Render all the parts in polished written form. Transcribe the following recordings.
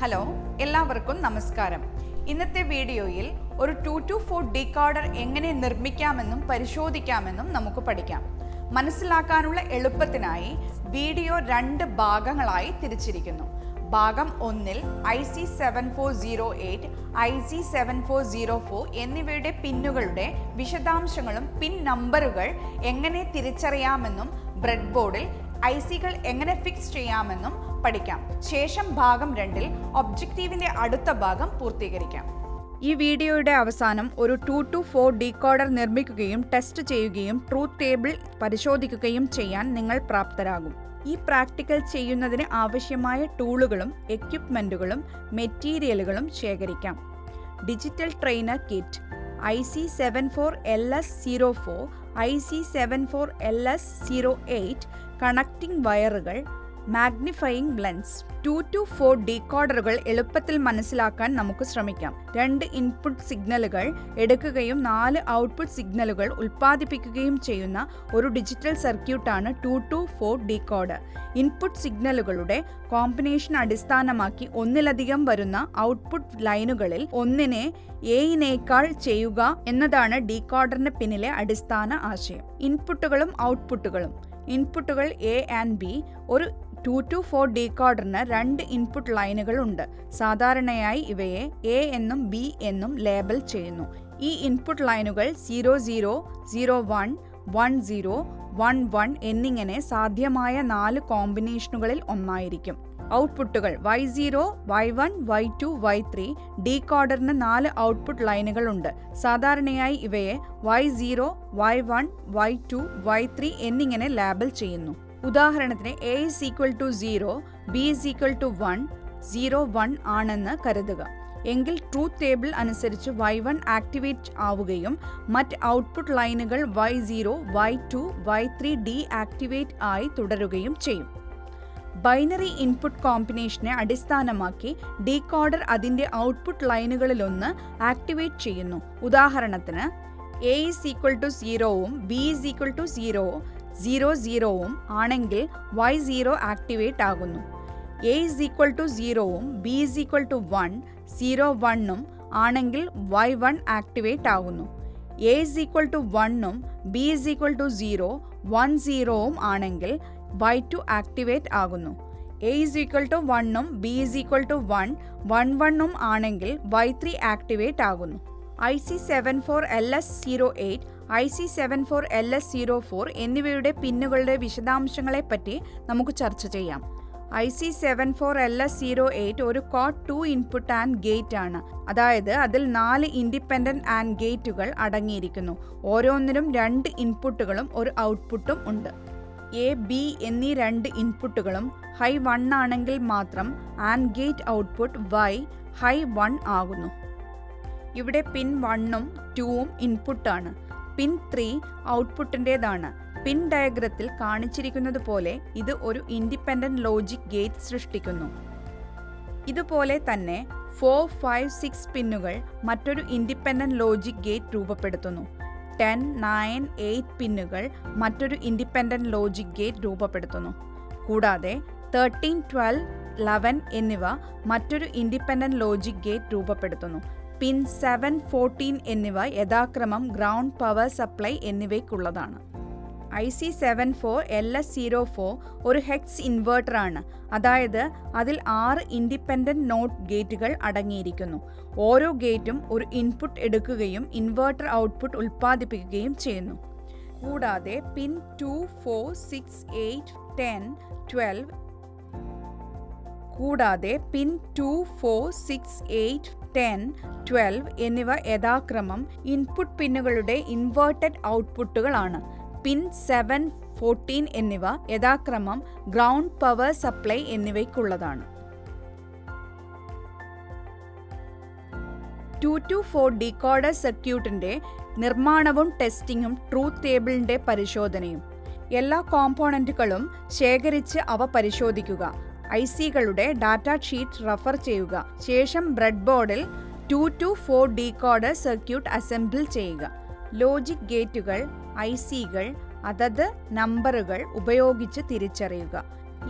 Hello, എല്ലാവർക്കും നമസ്കാരം. ഇന്നത്തെ വീഡിയോയിൽ ഒരു 2 to 4 ഡീകോഡർ എങ്ങനെ നിർമ്മിക്കാമെന്നും പരിശോധിക്കാമെന്നും നമുക്ക് പഠിക്കാം. മനസ്സിലാക്കാനുള്ള എളുപ്പത്തിനായി വീഡിയോ 2 ഭാഗങ്ങളായി തിരിച്ചിരിക്കുന്നു. ഭാഗം 1-ൽ IC7408, IC7404 എന്നിവയുടെ പിന്നുകളുടെ വിശദാംശങ്ങളും പിൻ നമ്പറുകൾ എങ്ങനെ തിരിച്ചറിയാമെന്നും ബ്രെഡ് ബോർഡിൽ ഐസികൾ എങ്ങനെ ഫിക്സ് ചെയ്യാമെന്നും പഠിക്കാം. ശേഷം ഭാഗം 2-ൽ ഒബ്ജക്റ്റീവിന്റെ അടുത്ത ഭാഗം പൂർത്തീകരിക്കാം. ഈ വീഡിയോയുടെ അവസാനം ഒരു 2 to 4 ഡീകോഡർ നിർമ്മിക്കുകയും ടെസ്റ്റ് ചെയ്യുകയും ട്രൂത്ത് ടേബിൾ പരിശോധിക്കുകയും ചെയ്യാൻ നിങ്ങൾ പ്രാപ്തരാകും. ഈ പ്രാക്ടിക്കൽ ചെയ്യുന്നതിന് ആവശ്യമായ ടൂളുകളും എക്യുപ്മെന്റുകളും മെറ്റീരിയലുകളും ശേഖരിക്കാം. Digital trainer kit, IC74LS04, IC74LS08, connecting വയറുകൾ, മാഗ്നിഫയിങ് ലെൻസ്. 2 to 4 ഡീകോഡറുകൾ എളുപ്പത്തിൽ മനസ്സിലാക്കാൻ നമുക്ക് ശ്രമിക്കാം. 2 ഇൻപുട്ട് സിഗ്നലുകൾ എടുക്കുകയും 4 ഔട്ട്പുട്ട് സിഗ്നലുകൾ ഉൽപ്പാദിപ്പിക്കുകയും ചെയ്യുന്ന ഒരു ഡിജിറ്റൽ സർക്യൂട്ടാണ് 2 to 4 ഡീകോഡർ. ഇൻപുട്ട് സിഗ്നലുകളുടെ കോമ്പിനേഷൻ അടിസ്ഥാനമാക്കി ഒന്നിലധികം വരുന്ന ഔട്ട്പുട്ട് ലൈനുകളിൽ ഒന്നിനെ എയിനേക്കാൾ ചെയ്യുക എന്നതാണ് ഡീകോഡറിന് പിന്നിലെ അടിസ്ഥാന ആശയം. ഇൻപുട്ടുകളും ഔട്ട്പുട്ടുകളും. ഇൻപുട്ടുകൾ എ ആൻഡ് ബി. ഒരു 2 to 4 ഡീകോഡറിന് 2 ഇൻപുട്ട് ലൈനുകൾ ഉണ്ട്. സാധാരണയായി ഇവയെ എ എന്നും ബി എന്നും ലേബൽ ചെയ്യുന്നു. ഈ ഇൻപുട്ട് ലൈനുകൾ 00, 01, 10, 11 എന്നിങ്ങനെ സാധ്യമായ 4 കോമ്പിനേഷനുകളിൽ ഒന്നായിരിക്കും. ഔട്ട്പുട്ടുകൾ Y0, Y1, Y2, Y3. ഡീകോഡറിന് 4 output ലൈനുകൾ ഉണ്ട്. സാധാരണയായി ഇവയെ Y0, Y1, Y2, Y3 എന്നിങ്ങനെ ലേബൽ ചെയ്യുന്നു. ഉദാഹരണത്തിന് A is equal to 0, B is equal to 1, 0, 1 ആണെന്ന് കരുതുക. എങ്കിൽ ട്രൂത്ത് ടേബിൾ അനുസരിച്ച് Y1 ആക്ടിവേറ്റ് ആവുകയും മറ്റ് ഔട്ട്പുട്ട് ലൈനുകൾ Y0, Y2, Y3 ഡീആക്ടിവേറ്റ് ആയി തുടരുകയും ചെയ്യും. ബൈനറി ഇൻപുട്ട് കോമ്പിനേഷനെ അടിസ്ഥാനമാക്കി ഡീകോഡർ അതിൻ്റെ ഔട്ട്പുട്ട് ലൈനുകളിലൊന്ന് ആക്ടിവേറ്റ് ചെയ്യുന്നു. ഉദാഹരണത്തിന് A is equal to 0-ഉം B is equal to 0-0-0-ഉം ആണെങ്കിൽ Y0 ആക്ടിവേറ്റ് ആകുന്നു. A is equal to 0-ഉം B is equal to 1-0-1-ഉം ആണെങ്കിൽ Y1 ആക്ടിവേറ്റ് ആകുന്നു. A is equal to 1-ഉം B is equal to 0-1-0-ഉം ആണെങ്കിൽ Y2 activate ആകുന്നു. A is equal to 1-ഉം B is equal to 1-1-1-ഉം ആണെങ്കിൽ Y3 activate ആകുന്നു. IC74LS08, IC74LS04 എന്നിവയുടെ പിന്നുകളുടെ വിശദാംശങ്ങളെപ്പറ്റി നമുക്ക് ചർച്ച ചെയ്യാം. IC74LS08 ഒരു കോഡ് 2 ഇൻപുട്ട് ആൻഡ് ഗേറ്റ് ആണ്. അതായത് അതിൽ 4 ഇൻഡിപെൻഡന്റ് ആൻഡ് ഗേറ്റുകൾ അടങ്ങിയിരിക്കുന്നു. ഓരോന്നിനും 2 ഇൻപുട്ടുകളും ഒരു ഔട്ട്പുട്ടും ഉണ്ട്. എ, ബി എന്നീ 2 ഇൻപുട്ടുകളും ഹൈ 1 ആണെങ്കിൽ മാത്രം and gate output Y high 1 ആകുന്നു. ഇവിടെ പിൻ 1-ഉം 2-ഉം ഇൻപുട്ടാണ്. പിൻ 3 ഔട്ട്പുട്ടിൻ്റെതാണ്. പിൻ ഡയഗ്രത്തിൽ കാണിച്ചിരിക്കുന്നത് പോലെ ഇത് ഒരു ഇൻഡിപെൻഡന്റ് ലോജിക് ഗേറ്റ് സൃഷ്ടിക്കുന്നു. ഇതുപോലെ തന്നെ 4, 5, 6 പിന്നുകൾ മറ്റൊരു ഇൻഡിപെൻഡന്റ് ലോജിക് ഗേറ്റ് രൂപപ്പെടുത്തുന്നു. 10, 9, 8 പിന്നുകൾ മറ്റൊരു ഇൻഡിപെൻഡന്റ് ലോജിക് ഗേറ്റ് രൂപപ്പെടുത്തുന്നു. കൂടാതെ 13, 12, 11 എന്നിവ മറ്റൊരു ഇൻഡിപെൻഡന്റ് ലോജിക് ഗേറ്റ് രൂപപ്പെടുത്തുന്നു. പിൻ 7, 14 എന്നിവ യഥാക്രമം ഗ്രൗണ്ട്, പവർ സപ്ലൈ എന്നിവയ്ക്കുള്ളതാണ്. IC74LS04 ഒരു ഹെക്സ് ഇൻവെർട്ടർ ആണ്. അതായത് അതിൽ 6 ഇൻഡിപെൻഡന്റ് നോട്ട് ഗേറ്റുകൾ അടങ്ങിയിരിക്കുന്നു. ഓരോ ഗേറ്റും ഒരു ഇൻപുട്ട് എടുക്കുകയും ഇൻവെർട്ടർ ഔട്ട്പുട്ട് ഉൽപ്പാദിപ്പിക്കുകയും ചെയ്യുന്നു. കൂടാതെ പിൻ 2, 4, 6, 8, 10, 12 എന്നിവ യഥാക്രമം ഇൻപുട്ട് പിന്നുകളുടെ ഇൻവെർട്ടഡ് ഔട്ട്പുട്ടുകളാണ്. പിൻ 7, 14 എന്നിവ യഥാക്രമം ഗ്രൗണ്ട്, പവർ സപ്ലൈ എന്നിവയ്ക്കുള്ളതാണ്. 2 to 4 ഡീകോഡർ സർക്യൂട്ടിന്റെ നിർമ്മാണവും ടെസ്റ്റിംഗും ട്രൂത്ത് ടേബിളിന്റെ പരിശോധനയും. എല്ലാ കോമ്പോണന്റുകളും ശേഖരിച്ച് അവ പരിശോധിക്കുക. ഐസികളുടെ ഡാറ്റ ഷീറ്റ് റഫർ ചെയ്യുക. ശേഷം ബ്രെഡ് ബോർഡിൽ 2 to 4 ഡീകോഡർ സർക്യൂട്ട് അസംബിൾ ചെയ്യുക. ലോജിക് ഗേറ്റുകൾ, ഐസികൾ അതത് നമ്പറുകൾ ഉപയോഗിച്ച് തിരിച്ചറിയുക.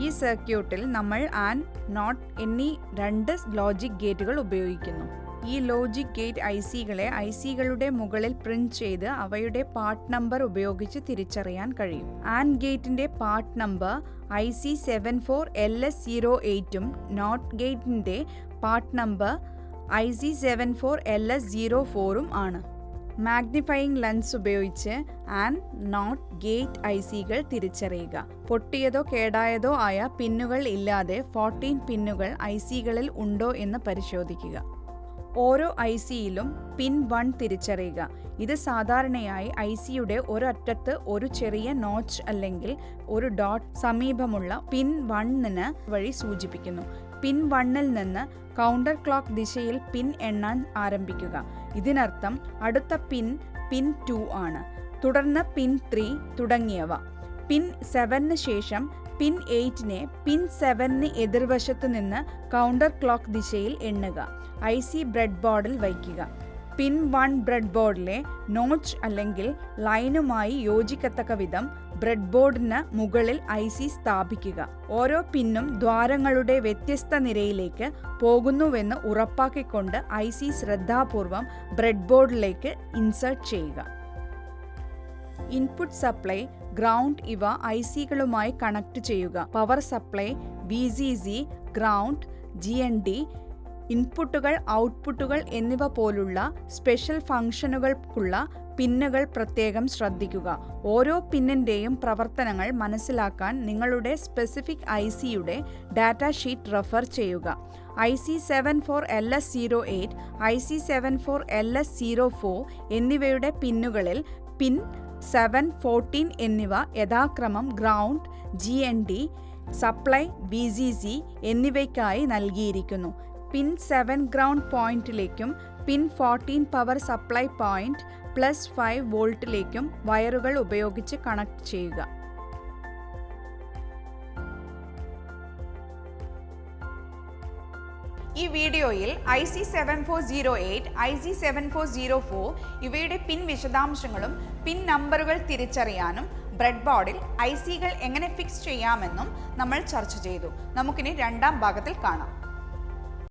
ഈ സർക്യൂട്ടിൽ നമ്മൾ ആൻഡ്, നോട്ട് എന്നീ 2 ലോജിക് ഗേറ്റുകൾ ഉപയോഗിക്കുന്നു. ഈ ലോജിക് ഗേറ്റ് ഐസികളെ ഐസികളുടെ മുകളിൽ പ്രിന്റ് ചെയ്ത് അവയുടെ പാർട്ട് നമ്പർ ഉപയോഗിച്ച് തിരിച്ചറിയാൻ കഴിയും. ആൻഡ് ഗേറ്റിന്റെ പാർട്ട് നമ്പർ IC74LS08ഉം നോട്ട് ഗേറ്റിന്റെ പാർട്ട് നമ്പർ IC74LS04ഉം ആണ്. മാഗ്നിഫയിങ് ലെൻസ് ഉപയോഗിച്ച് ആൻഡ്, നോട്ട് ഗേറ്റ് ഐസികൾ തിരിച്ചറിയുക. പൊട്ടിയതോ കേടായതോ ആയ പിന്നുകൾ ഇല്ലാതെ 14 പിന്നുകൾ ഐസികളിൽ ഉണ്ടോ എന്ന് പരിശോധിക്കുക. ഓരോ ഐസിയിലും പിൻ 1 തിരിച്ചറിയുക. ഇത് സാധാരണയായി ഐസിയുടെ ഒരറ്റത്ത് ഒരു ചെറിയ നോച്ച് അല്ലെങ്കിൽ ഒരു ഡോട്ട് സമീപമുള്ള പിൻ 1 വഴി സൂചിപ്പിക്കുന്നു. പിൻ 1ൽ നിന്ന് കൗണ്ടർ ക്ലോക്ക് ദിശയിൽ പിൻ എണ്ണാൻ ആരംഭിക്കുക. ഇതിനർത്ഥം അടുത്ത പിൻ 2 ആണ്, തുടർന്ന് പിൻ 3 തുടങ്ങിയവ. പിൻ 7 ശേഷം പിൻ 8 പിൻ 7 എതിർവശത്ത് നിന്ന് കൗണ്ടർ ക്ലോക്ക് ദിശയിൽ എണ്ണുക. IC ബ്രെഡ് ബോർഡിൽ വയ്ക്കുക. പിൻ 1 ബ്രെഡ് ബോർഡിലെ നോച്ച് അല്ലെങ്കിൽ ലൈനുമായി യോജിക്കത്തക്ക വിധം ബ്രെഡ് ബോർഡിന് മുകളിൽ IC സ്ഥാപിക്കുക. ഓരോ പിന്നും ദ്വാരങ്ങളുടെ വ്യത്യസ്ത നിരയിലേക്ക് പോകുന്നുവെന്ന് ഉറപ്പാക്കിക്കൊണ്ട് IC ശ്രദ്ധാപൂർവം ബ്രെഡ് ബോർഡിലേക്ക് ഇൻസേർട്ട് ചെയ്യുക. ഇൻപുട്ട് സപ്ലൈ, ഗ്രൗണ്ട് ഇവ ഐസികളുമായി കണക്ട് ചെയ്യുക. Power supply, VCC, ground, GND, ഇൻപുട്ടുകൾ, ഔട്ട്പുട്ടുകൾ എന്നിവ പോലുള്ള സ്പെഷ്യൽ ഫംഗ്ഷനുകൾക്കുള്ള പിന്നുകൾ പ്രത്യേകം ശ്രദ്ധിക്കുക. ഓരോ പിന്നിൻ്റെയും പ്രവർത്തനങ്ങൾ മനസ്സിലാക്കാൻ നിങ്ങളുടെ സ്പെസിഫിക് ICയുടെ ഡാറ്റാ ഷീറ്റ് റെഫർ ചെയ്യുക. IC74LS08, IC74LS04 എന്നിവയുടെ പിന്നുകളിൽ പിൻ 7, 14 എന്നിവ യഥാക്രമം ഗ്രൗണ്ട്, GND, സപ്ലൈ, VCC എന്നിവയ്ക്കായി നൽകിയിരിക്കുന്നു. പിൻ 7 ഗ്രൗണ്ട് പോയിന്റിലേക്കും പിൻ 14 പവർ സപ്ലൈ പോയിന്റ് +5 വോൾട്ടിലേക്കും വയറുകൾ ഉപയോഗിച്ച് കണക്ട് ചെയ്യുക. ഈ വീഡിയോയിൽ IC7408, IC7404 ഇവയുടെ പിൻ വിശദാംശങ്ങളും പിൻ നമ്പറുകൾ തിരിച്ചറിയാനും ബ്രെഡ് ബോർഡിൽ ഐസികൾ എങ്ങനെ ഫിക്സ് ചെയ്യാമെന്നും നമ്മൾ ചർച്ച ചെയ്തു. നമുക്കിനി 2ാം ഭാഗത്തിൽ കാണാം.